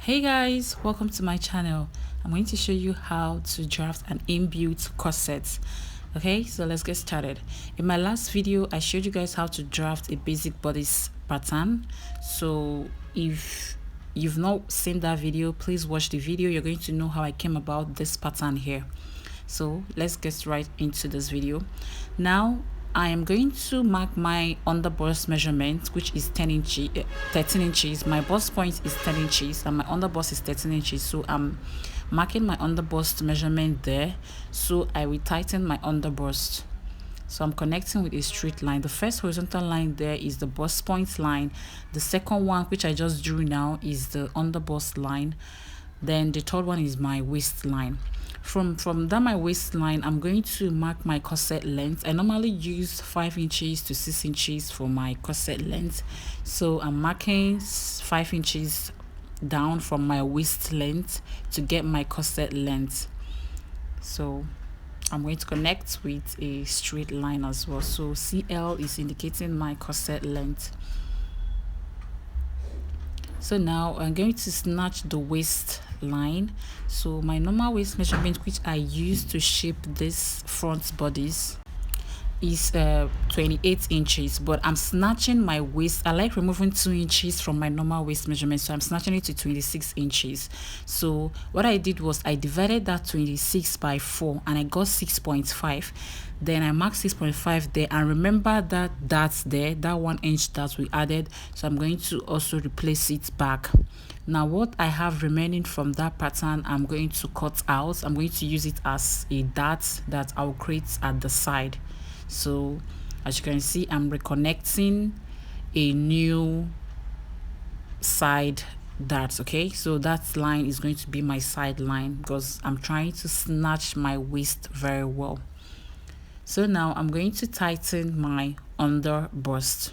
Hey guys, welcome to my channel. I'm going to show you how to draft an inbuilt corset. Okay, so let's get started. In my last video, I showed you guys how to draft a basic bodice pattern. So if you've not seen that video, please watch the video. You're going to know how I came about this pattern here. So let's get right into this video. Now I am going to mark my underbust measurement, which is 13 inches. My bust point is 10 inches and my underbust is 13 inches. So I'm marking my underbust measurement there. So I will tighten my underbust. So I'm connecting with a straight line. The first horizontal line there is the bust point line. The second one, which I just drew now, is the underbust line. Then the third one is my waistline. From that my waistline, I'm going to mark my corset length. I normally use 5 inches to 6 inches for my corset length. So I'm marking 5 inches down from my waist length to get my corset length. So I'm going to connect with a straight line as well. So CL is indicating my corset length. So now I'm going to snatch the waistline. So my normal waist measurement, which I use to shape this front bodice, is 28 inches, but I'm snatching my waist. I like removing 2 inches from my normal waist measurement, so I'm snatching it to 26 inches. So what I did was I divided that 26 by 4 and I got 6.5. Then I marked 6.5 there, and remember that that's there, that 1 inch that we added, so I'm going to also replace it back. Now what I have remaining from that pattern, I'm going to cut out. I'm going to use it as a dart that I'll create at the side. So as you can see, I'm reconnecting a new side dart. Okay, so that line is going to be my side line because I'm trying to snatch my waist very well. So now I'm going to tighten my underbust.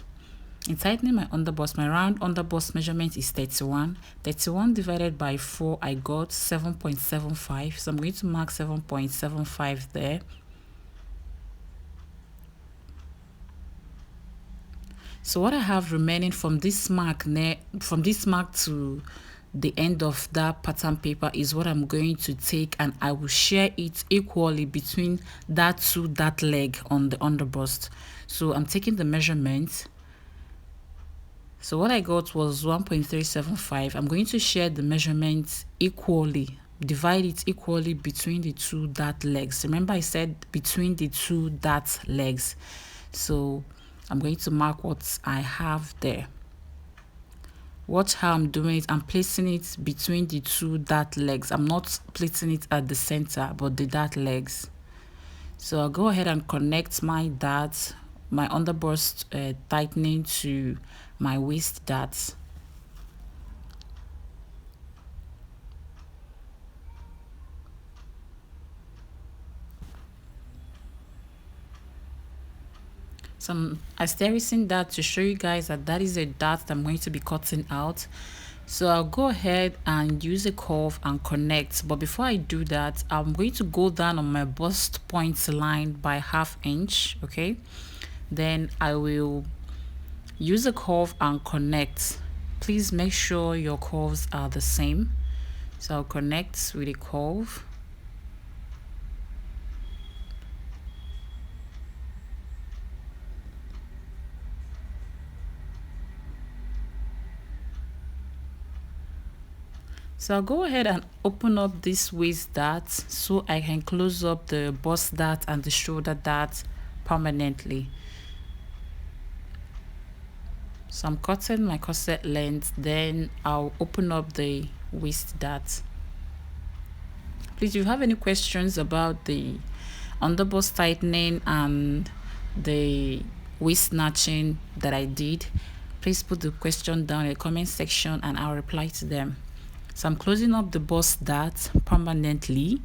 In tightening my underbust, my round underbust measurement is 31. 31 divided by 4, I got 7.75. So I'm going to mark 7.75 there. So what I have remaining from this mark to the end of that pattern paper is what I'm going to take, and I will share it equally between that leg on the underbust. So I'm taking the measurement. So what I got was 1.375. I'm going to share the measurement equally, divide it equally between the two dart legs. Remember I said between the two dart legs. So I'm going to mark what I have there. Watch how I'm doing it. I'm placing it between the two dart legs. I'm not placing it at the center, but the dart legs. So I'll go ahead and connect my darts, my underbust tightening to my waist darts. So I'm asterisking that to show you guys that that is a dart that I'm going to be cutting out. So I'll go ahead and use a curve and connect, but before I do that, I'm going to go down on my bust point line by ½ inch. Okay, then I will use a curve and connect. Please make sure your curves are the same. So I'll connect with a curve. So I'll go ahead and open up this waist dart so I can close up the bust dart and the shoulder dart permanently. So I'm cutting my corset length, then I'll open up the waist dart. Please, if you have any questions about the underbust tightening and the waist snatching that I did, please put the question down in the comment section and I'll reply to them. So I'm closing up the bust dart permanently,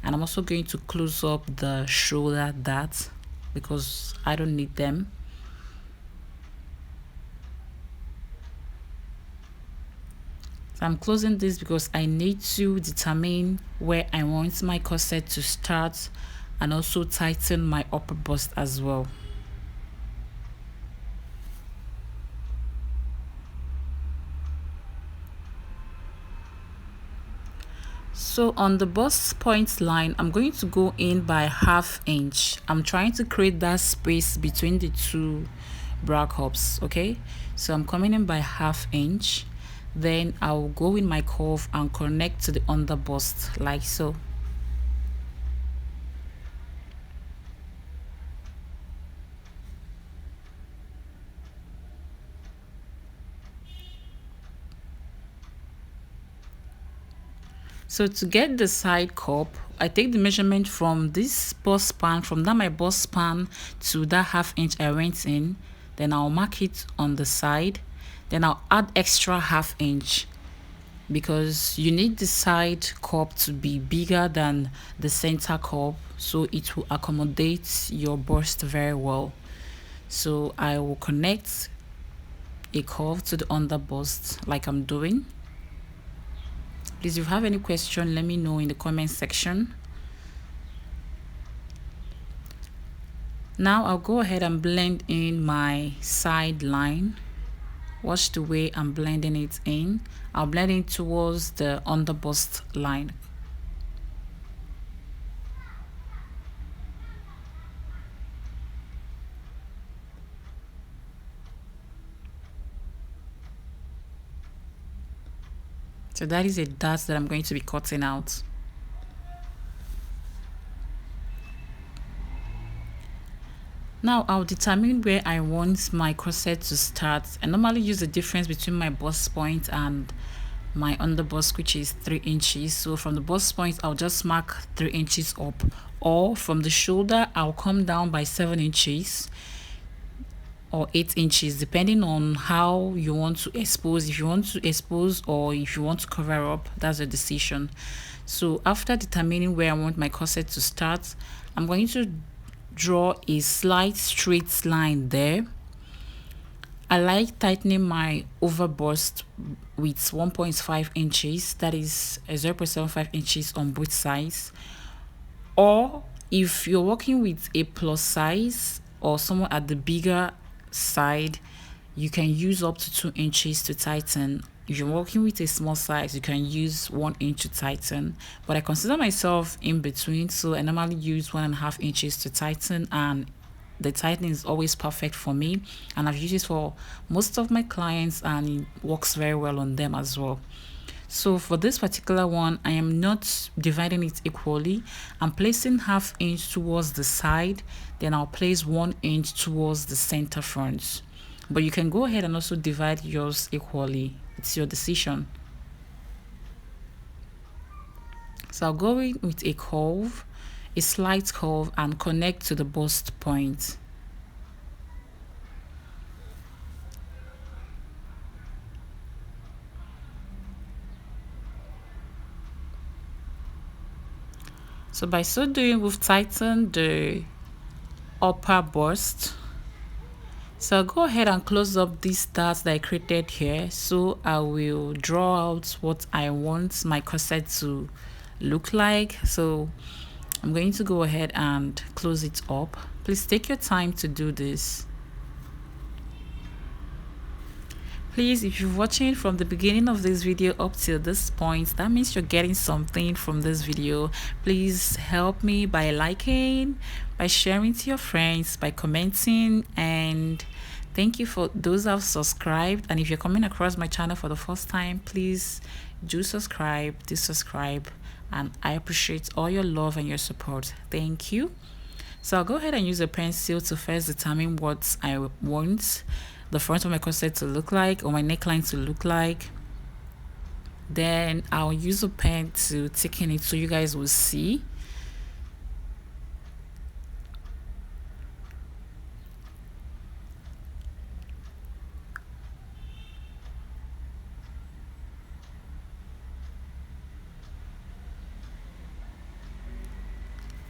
and I'm also going to close up the shoulder dart because I don't need them. So I'm closing this because I need to determine where I want my corset to start and also tighten my upper bust as well. So on the bust point line, I'm going to go in by 1/2 inch. I'm trying to create that space between the two bra cups. Okay, so I'm coming in by 1/2 inch. Then I'll go in my curve and connect to the under bust like so. So to get the side cup, I take the measurement from this bust span, from that my bust span to that 1/2 inch I went in. Then I'll mark it on the side. Then I'll add extra 1/2 inch because you need the side cup to be bigger than the center cup, so it will accommodate your bust very well. So I will connect a curve to the under bust like I'm doing. Please, if you have any question, let me know in the comment section. Now I'll go ahead and blend in my side line. Watch the way I'm blending it in. I'll blend it towards the under bust line. So that is a dart that I'm going to be cutting out. Now I'll determine where I want my corset to start. I normally use the difference between my bust point and my under bust, which is 3 inches. So from the bust point, I'll just mark 3 inches up, or from the shoulder, I'll come down by 7 inches or 8 inches, depending on how you want to expose. If you want to expose or if you want to cover up, that's a decision. So after determining where I want my corset to start, I'm going to draw a slight straight line there. I like tightening my over bust with 1.5 inches, that is 0.75 inches on both sides. Or if you're working with a plus size or someone at the bigger side, you can use up to 2 inches to tighten. If you're working with a small size, you can use 1 inch to tighten, but I consider myself in between, so I normally use 1.5 inches to tighten, and the tightening is always perfect for me, and I've used it for most of my clients and it works very well on them as well. So for this particular one, I am not dividing it equally. I'm placing 1/2 inch towards the side, then I'll place 1 inch towards the center front. But you can go ahead and also divide yours equally. It's your decision. So I'll go in with a curve, a slight curve, and connect to the bust point. So by so doing, we've tightened the upper bust. So I'll go ahead and close up these dots that I created here. So I will draw out what I want my corset to look like. So I'm going to go ahead and close it up. Please take your time to do this. Please, if you're watching from the beginning of this video up till this point, that means you're getting something from this video. Please help me by liking, by sharing to your friends, by commenting, and thank you for those who have subscribed. And if you're coming across my channel for the first time, please do subscribe, and I appreciate all your love and your support. Thank you. So I'll go ahead and use a pencil to first determine what I want the front of my corset to look like, or my neckline to look like. Then I'll use a pen to thicken it so you guys will see.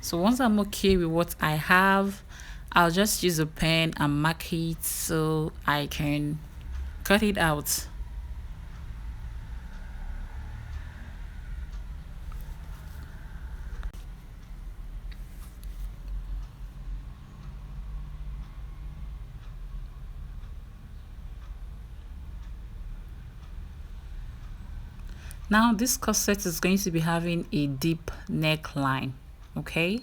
So once I'm okay with what I have, I'll just use a pen and mark it so I can cut it out. Now this corset is going to be having a deep neckline. Okay,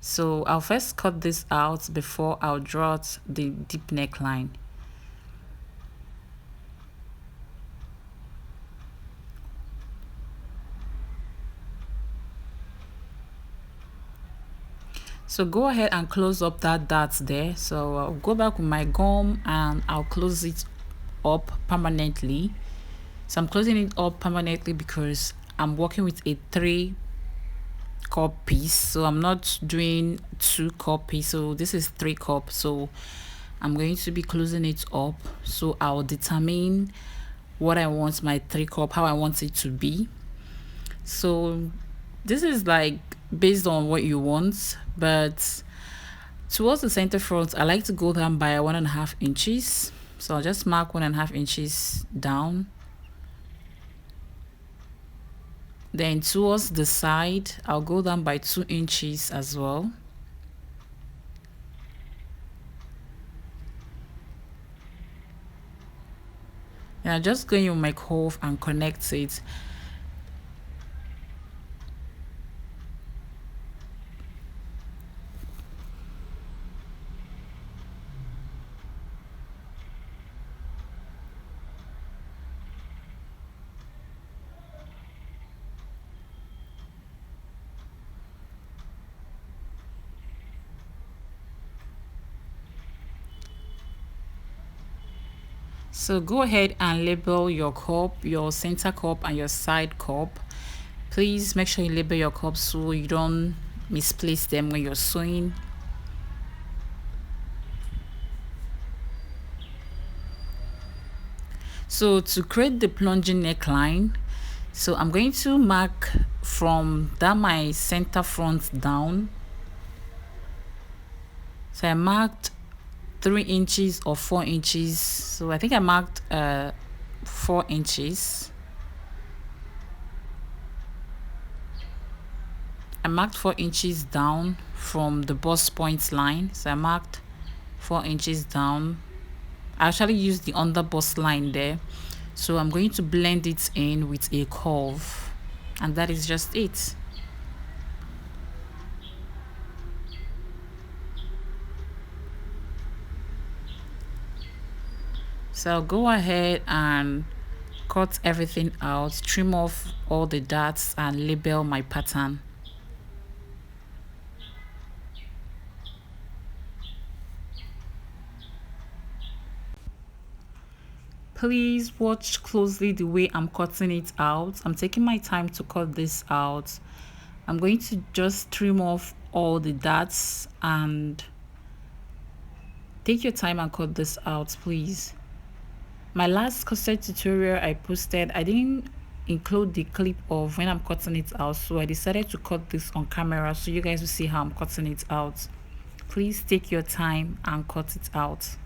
so I'll first cut this out before I'll draw out the deep neckline. So go ahead and close up that dart there. So I'll go back with my gum and I'll close it up permanently. So I'm closing it up permanently because I'm working with a 3-cup piece, so I'm not doing 2-cup piece. So this is 3-cup, so I'm going to be closing it up. So I'll determine what I want my 3-cup, how I want it to be. So this is like based on what you want, but towards the center front I like to go down by 1.5 inches. So I'll just mark 1.5 inches down. Then towards the side I'll go down by 2 inches as well. And I'm just going with my curve and connect it. So go ahead and label your cup, your center cup and your side cup. Please make sure you label your cup so you don't misplace them when you're sewing. So to create the plunging neckline, so I'm going to mark from that my center front down. So I marked 3 inches or 4 inches. So I think I marked 4 inches. I marked 4 inches down from the bust point line. So I marked 4 inches down. I actually used the under bust line there. So I'm going to blend it in with a curve, and that is just it. So I'll go ahead and cut everything out, trim off all the darts and label my pattern. Please watch closely the way I'm cutting it out. I'm taking my time to cut this out. I'm going to just trim off all the darts and take your time and cut this out, please. My last corset tutorial I posted, I didn't include the clip of when I'm cutting it out, so I decided to cut this on camera so you guys will see how I'm cutting it out. Please take your time and cut it out.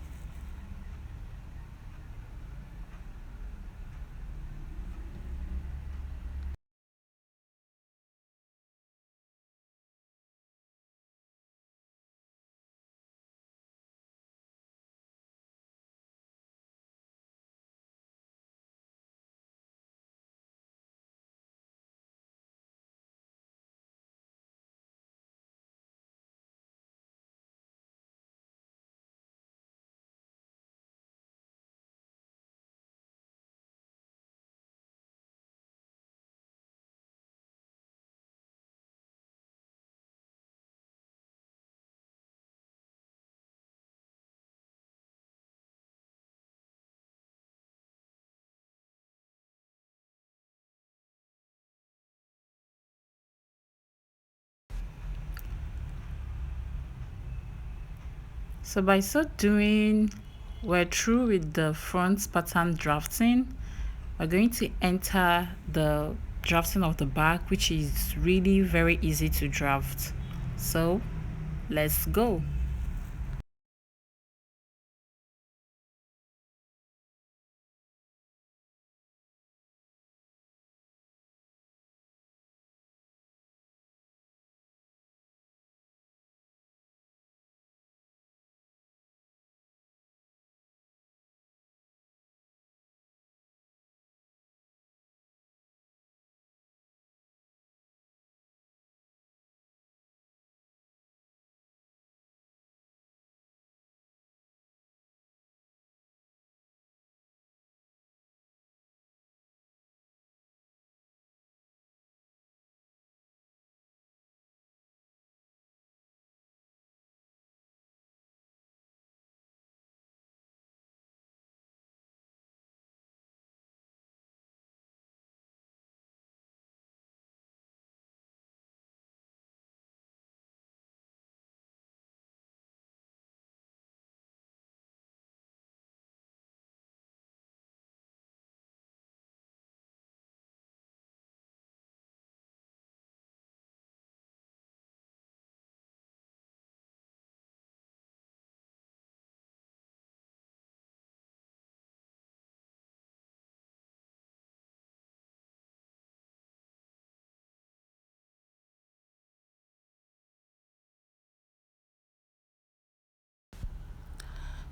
So by so doing, we're through with the front pattern drafting. We're going to enter the drafting of the back, which is really very easy to draft. So let's go.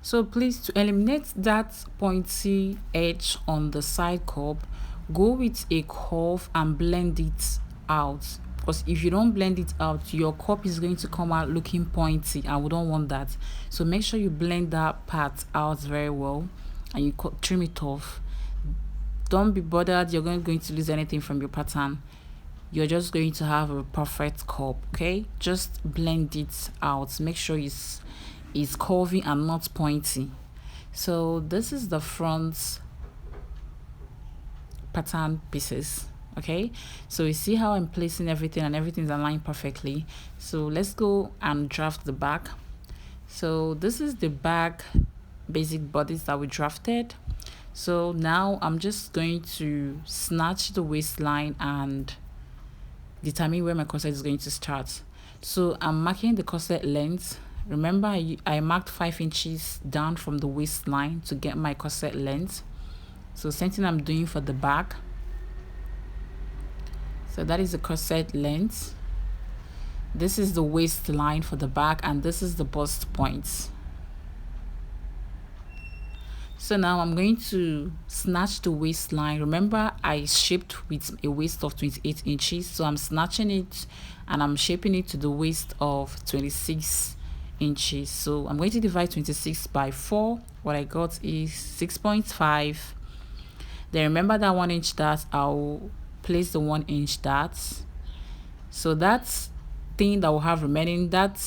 So please, to eliminate that pointy edge on the side curve, go with a curve and blend it out, because if you don't blend it out, your cup is going to come out looking pointy and we don't want that. So make sure you blend that part out very well and you trim it off. Don't be bothered, you're going to lose anything from your pattern. You're just going to have a perfect cup. Okay, just blend it out, make sure it's curvy and not pointy. So this is the front pattern pieces. Okay, so you see how I'm placing everything and everything's aligned perfectly. So let's go and draft the back. So this is the back basic bodice that we drafted. So now I'm just going to snatch the waistline and determine where my corset is going to start. So I'm marking the corset length. Remember, I marked 5 inches down from the waistline to get my corset length. So same thing I'm doing for the back. So that is the corset length. This is the waistline for the back, and this is the bust points. So now I'm going to snatch the waistline. Remember, I shaped with a waist of 28 inches. So I'm snatching it and I'm shaping it to the waist of 26 inches. So I'm going to divide 26 by 4. What I got is 6.5. Then remember that 1 inch dart, I'll place the 1 inch dart. So that thing that will have remaining, that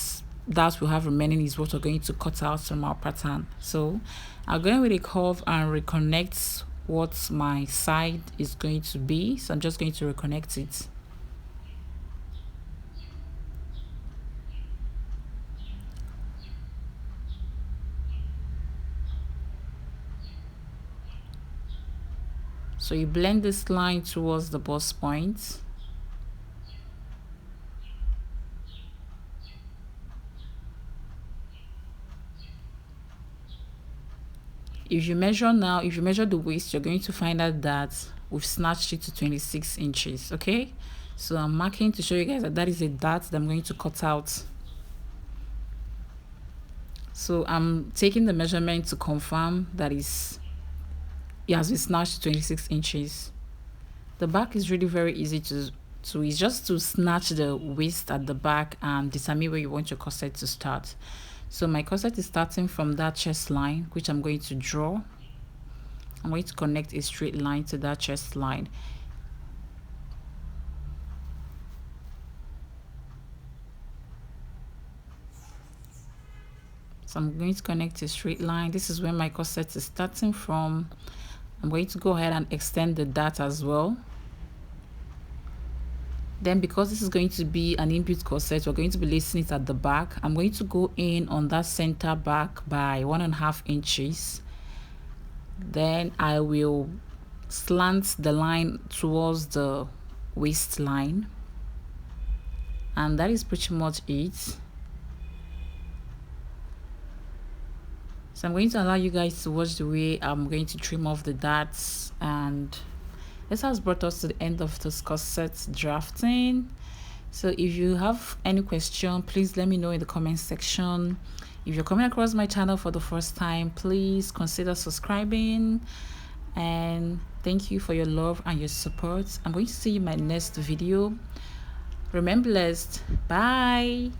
will have remaining is what we're going to cut out from our pattern. So I'm going with a curve and reconnect what my side is going to be. So I'm just going to reconnect it. So you blend this line towards the bust point. If you measure the waist, you're going to find out that we've snatched it to 26 inches. Okay, so I'm marking to show you guys that that is a dart that I'm going to cut out. So I'm taking the measurement to confirm that it has been snatched to 26 inches. The back is really very easy to it's just to snatch the waist at the back and determine where you want your corset to start. So my corset is starting from that chest line, which I'm going to draw. I'm going to connect a straight line to that chest line. So I'm going to connect a straight line. This is where my corset is starting from. I'm going to go ahead and extend the dart as well. Then, because this is going to be an inbuilt corset, we're going to be lacing it at the back. I'm going to go in on that center back by 1.5 inches. Then I will slant the line towards the waistline, and that is pretty much it. So I'm going to allow you guys to watch the way I'm going to trim off the darts, and this has brought us to the end of this corset drafting. So if you have any question, please let me know in the comment section. If you're coming across my channel for the first time, please consider subscribing, and thank you for your love and your support. I'm going to see you in my next video. Remain blessed. Bye.